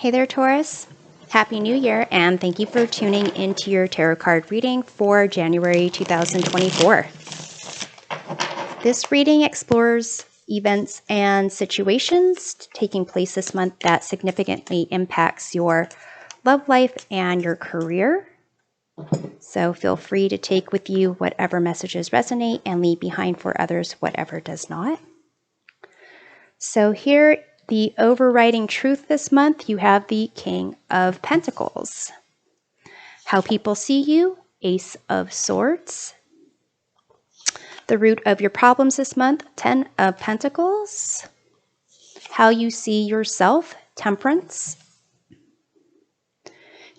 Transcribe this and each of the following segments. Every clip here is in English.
Hey there, Taurus. Happy New Year, and thank you for tuning into your tarot card reading for January 2024. This reading explores events and situations taking place this month that significantly impacts your love life and your career. So feel free to take with you whatever messages resonate and leave behind for others whatever does not. So here, the overriding truth this month, you have the King of Pentacles. How people see you, Ace of Swords. The root of your problems this month, Ten of Pentacles. How you see yourself, Temperance. In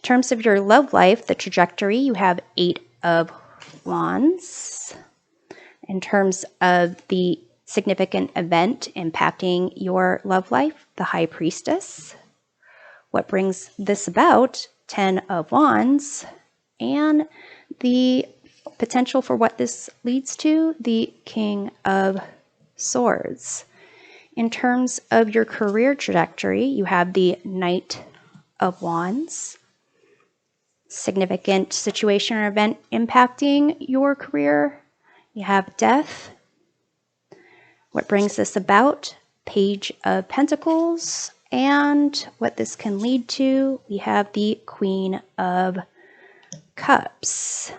terms of your love life, the trajectory, you have Eight of Wands. In terms of the significant event impacting your love life, the High Priestess. What brings this about, Ten of Wands, and the potential for what this leads to, the King of Swords. In terms of your career trajectory, you have the Knight of Wands. Significant situation or event impacting your career, you have Death. What brings this about? Page of Pentacles. And what this can lead to, we have the Queen of Cups.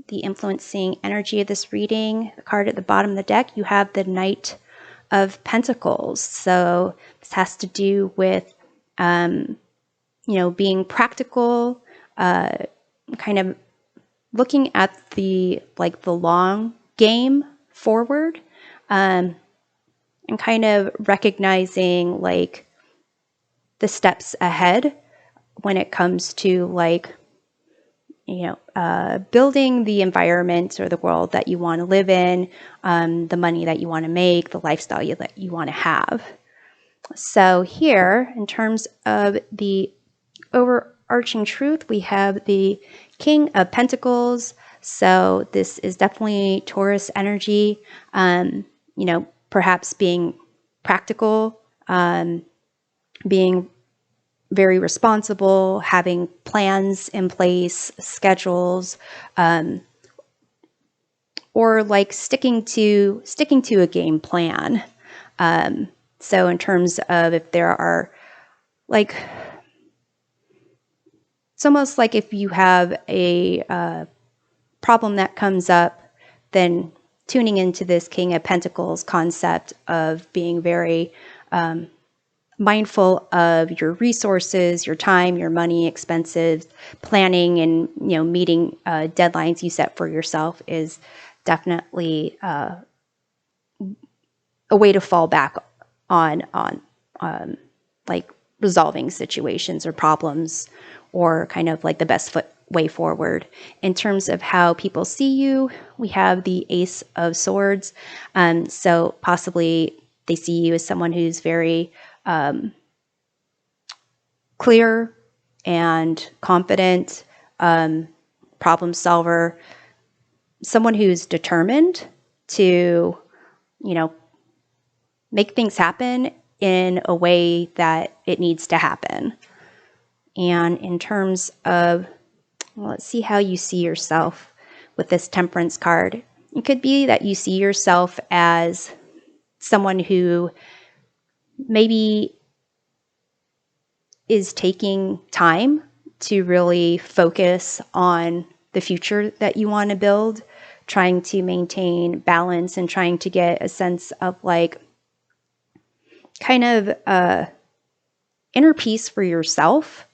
The influencing energy of this reading, the card at the bottom of the deck, you have the Knight of Pentacles. So this has to do with, being practical, kind of looking at the long game forward, and kind of recognizing the steps ahead when it comes to building the environment or the world that you want to live in, the money that you want to make, the lifestyle that you want to have. So here, in terms of the overarching truth, we have the King of Pentacles. So this is definitely Taurus energy, perhaps being practical, being very responsible, having plans in place, schedules, or sticking to a game plan. So in terms of if there are it's almost like if you have a problem that comes up, then tuning into this King of Pentacles concept of being very mindful of your resources, your time, your money, expenses, planning, and meeting deadlines you set for yourself is definitely a way to fall back on resolving situations or problems, or kind of the best way forward. In terms of how people see you, we have the Ace of Swords. So possibly they see you as someone who's very clear and confident, problem solver, someone who's determined to, make things happen in a way that it needs to happen. And in terms of, let's see how you see yourself with this Temperance card. It could be that you see yourself as someone who maybe is taking time to really focus on the future that you want to build, trying to maintain balance and trying to get a sense of kind of inner peace for yourself,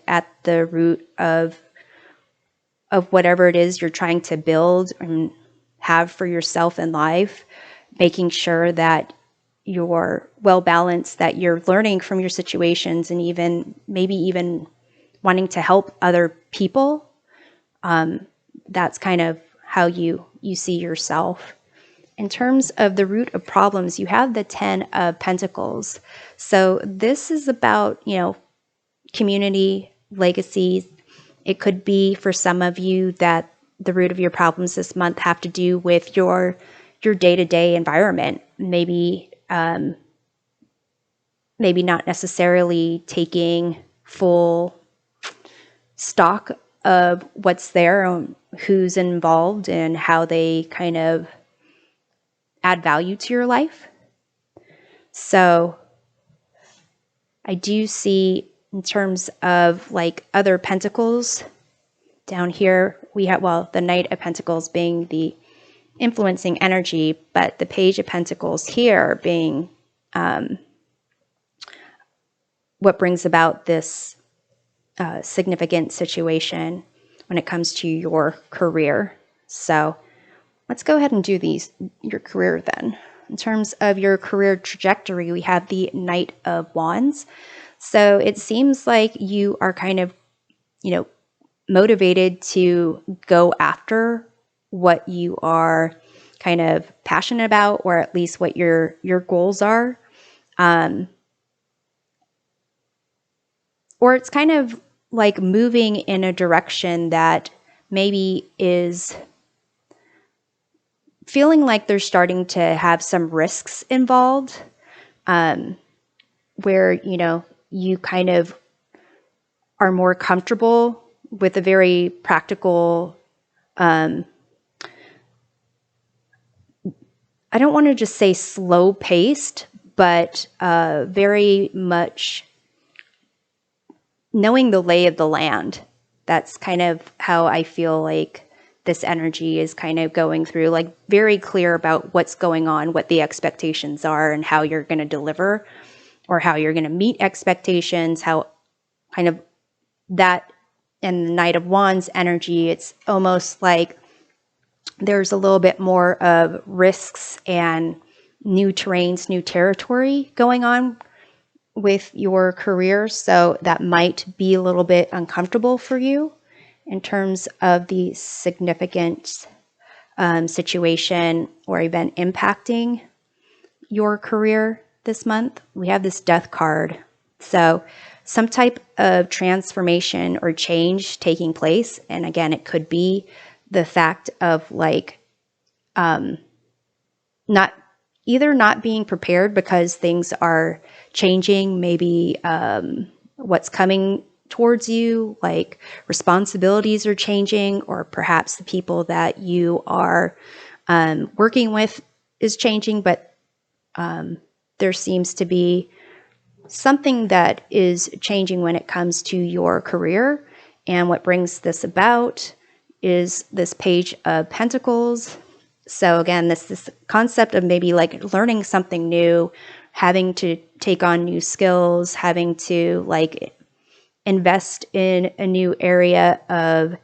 at the root of whatever it is you're trying to build and have for yourself in life, making sure that you're well balanced, that you're learning from your situations, and maybe even wanting to help other people. That's kind of how you see yourself. In terms of the root of problems, you have the Ten of Pentacles. So this is about, community, legacies. It could be for some of you that the root of your problems this month have to do with your day-to-day environment. Maybe not necessarily taking full stock of what's there, who's involved, and how they kind of add value to your life. So I do see, in terms of like other pentacles, down here we have, well, the Knight of Pentacles being the influencing energy, but the Page of Pentacles here being what brings about this significant situation when it comes to your career. So let's go ahead and do your career then. In terms of your career trajectory, we have the Knight of Wands. So it seems like you are kind of, motivated to go after what you are kind of passionate about, or at least what your goals are. Or it's kind of like moving in a direction that maybe is feeling like they're starting to have some risks involved, where, you kind of are more comfortable with a very practical, I don't want to just say slow paced, but very much knowing the lay of the land. That's kind of how I feel like this energy is kind of going through, like very clear about what's going on, what the expectations are, and how you're going to deliver, or how you're going to meet expectations, how kind of that. And the Knight of Wands energy, it's almost like there's a little bit more of risks and new terrains, new territory going on with your career. So that might be a little bit uncomfortable for you in terms of the significant situation or event impacting your career this month. We have this Death card. So some type of transformation or change taking place. And again, it could be the fact of like not being prepared because things are changing, maybe what's coming towards you, like responsibilities are changing, or perhaps the people that you are working with is changing, but there seems to be something that is changing when it comes to your career. And what brings this about is this Page of Pentacles. So again, this concept of maybe like learning something new, having to take on new skills, having to like invest in a new area of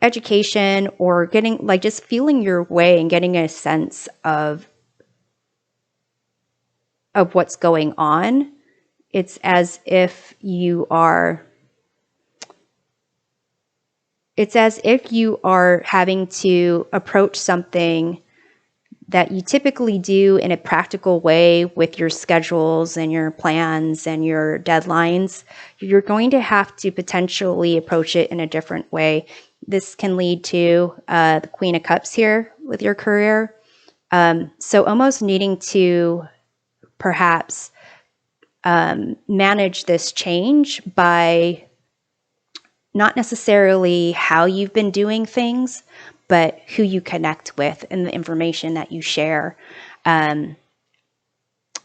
education, or getting like just feeling your way and getting a sense of what's going on. It's as if you are having to approach something that you typically do in a practical way with your schedules and your plans and your deadlines. You're going to have to potentially approach it in a different way. This can lead to the Queen of Cups here with your career. So almost needing to perhaps manage this change by not necessarily how you've been doing things, but who you connect with and the information that you share, and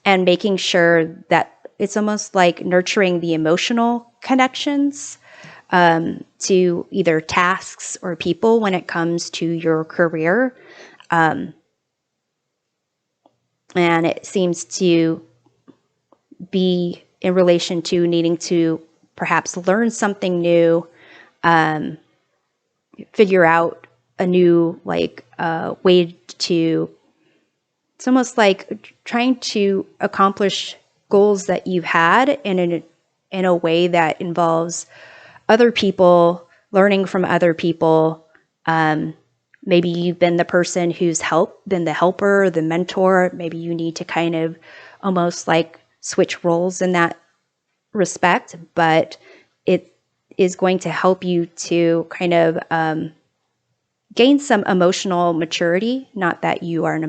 making sure that it's almost like nurturing the emotional connections to either tasks or people when it comes to your career. And it seems to be in relation to needing to perhaps learn something new, figure out a new way to, it's almost like trying to accomplish goals that you've had in a way that involves other people, learning from other people. Maybe you've been the person who's been the helper, the mentor. Maybe you need to kind of almost like switch roles in that respect, but it is going to help you to kind of gain some emotional maturity. Not that you are an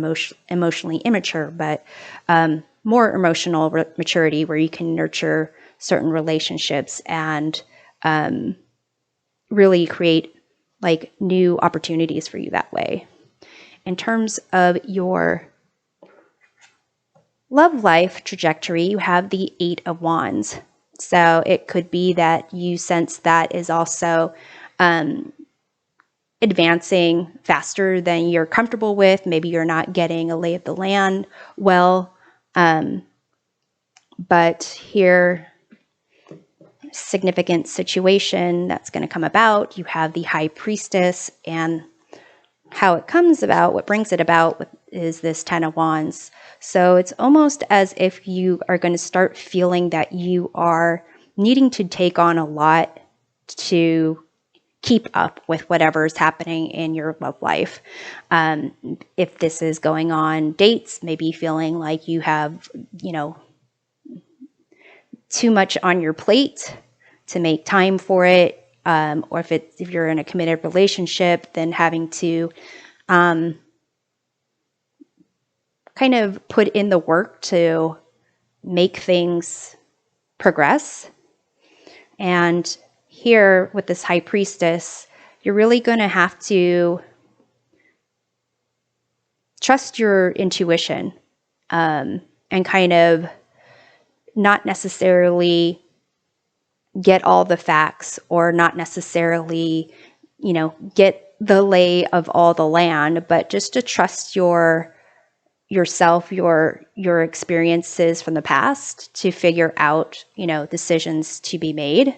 emotionally immature, but more emotional maturity where you can nurture certain relationships and really create like new opportunities for you that way. In terms of your love life trajectory, you have the Eight of Wands. So it could be that you sense that is also advancing faster than you're comfortable with. Maybe you're not getting a lay of the land well. But here, significant situation that's going to come about. You have the High Priestess, and how it comes about, what brings it about is this Ten of Wands. So it's almost as if you are going to start feeling that you are needing to take on a lot to keep up with whatever is happening in your love life. If this is going on dates, maybe feeling like you have, too much on your plate to make time for it. Or if you're in a committed relationship, then having to kind of put in the work to make things progress. And here with this High Priestess, you're really going to have to trust your intuition and kind of not necessarily get all the facts or not necessarily, get the lay of all the land, but just to trust yourself, your experiences from the past to figure out, decisions to be made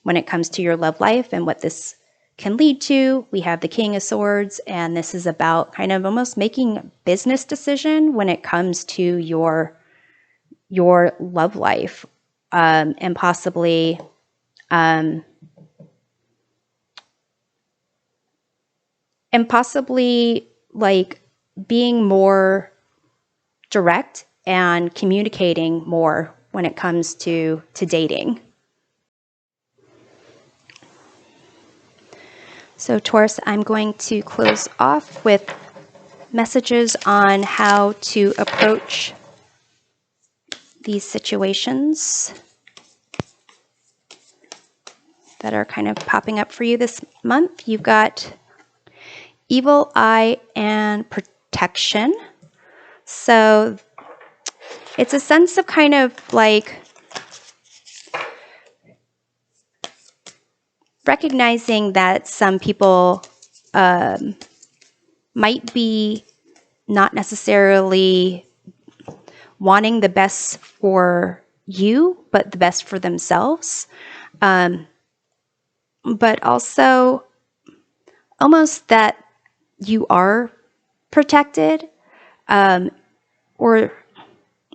when it comes to your love life and what this can lead to. We have the King of Swords, and this is about kind of almost making a business decision when it comes to your love life, and possibly like being more direct and communicating more when it comes to dating. So Taurus, I'm going to close off with messages on how to approach these situations that are kind of popping up for you this month. You've got Evil Eye and Protection. So it's a sense of kind of like recognizing that some people might be not necessarily wanting the best for you, but the best for themselves. But also almost that you are protected, or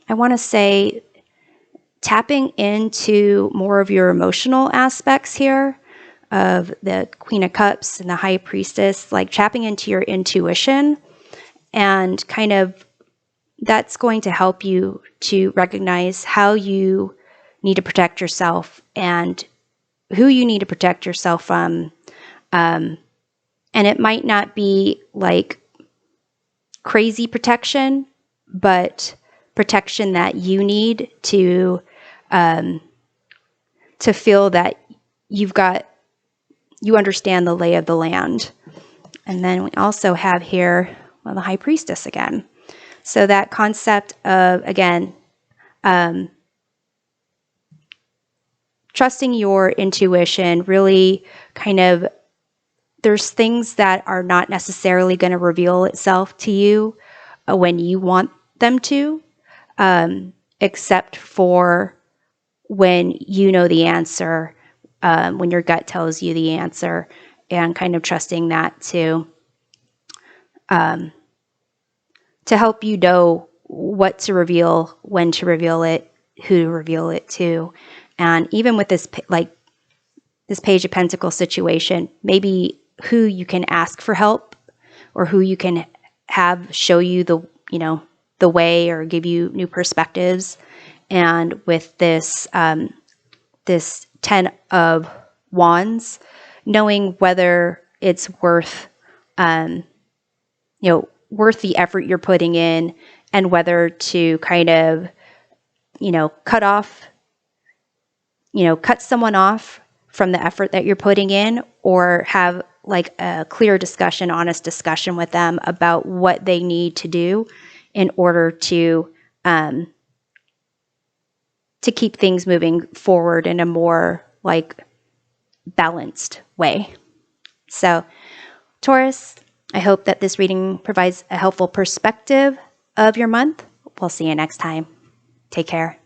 I want to say tapping into more of your emotional aspects here of the Queen of Cups and the High Priestess, like tapping into your intuition, and kind of that's going to help you to recognize how you need to protect yourself and who you need to protect yourself from. And it might not be like crazy protection, but protection that you need to feel that you understand the lay of the land. And then we also have here, well, the High Priestess again. So that concept of, again, trusting your intuition, really kind of, there's things that are not necessarily going to reveal itself to you when you want them to, except for when you know the answer, when your gut tells you the answer, and kind of trusting that to help you know what to reveal, when to reveal it, who to reveal it to. And even with this, like this Page of Pentacles situation, maybe who you can ask for help or who you can have show you the way or give you new perspectives. And with this, this 10 of Wands, knowing whether it's worth, worth the effort you're putting in, and whether to kind of cut someone off from the effort that you're putting in, or have like a clear discussion, honest discussion with them about what they need to do in order to keep things moving forward in a more like balanced way. So, Taurus, I hope that this reading provides a helpful perspective of your month. We'll see you next time. Take care.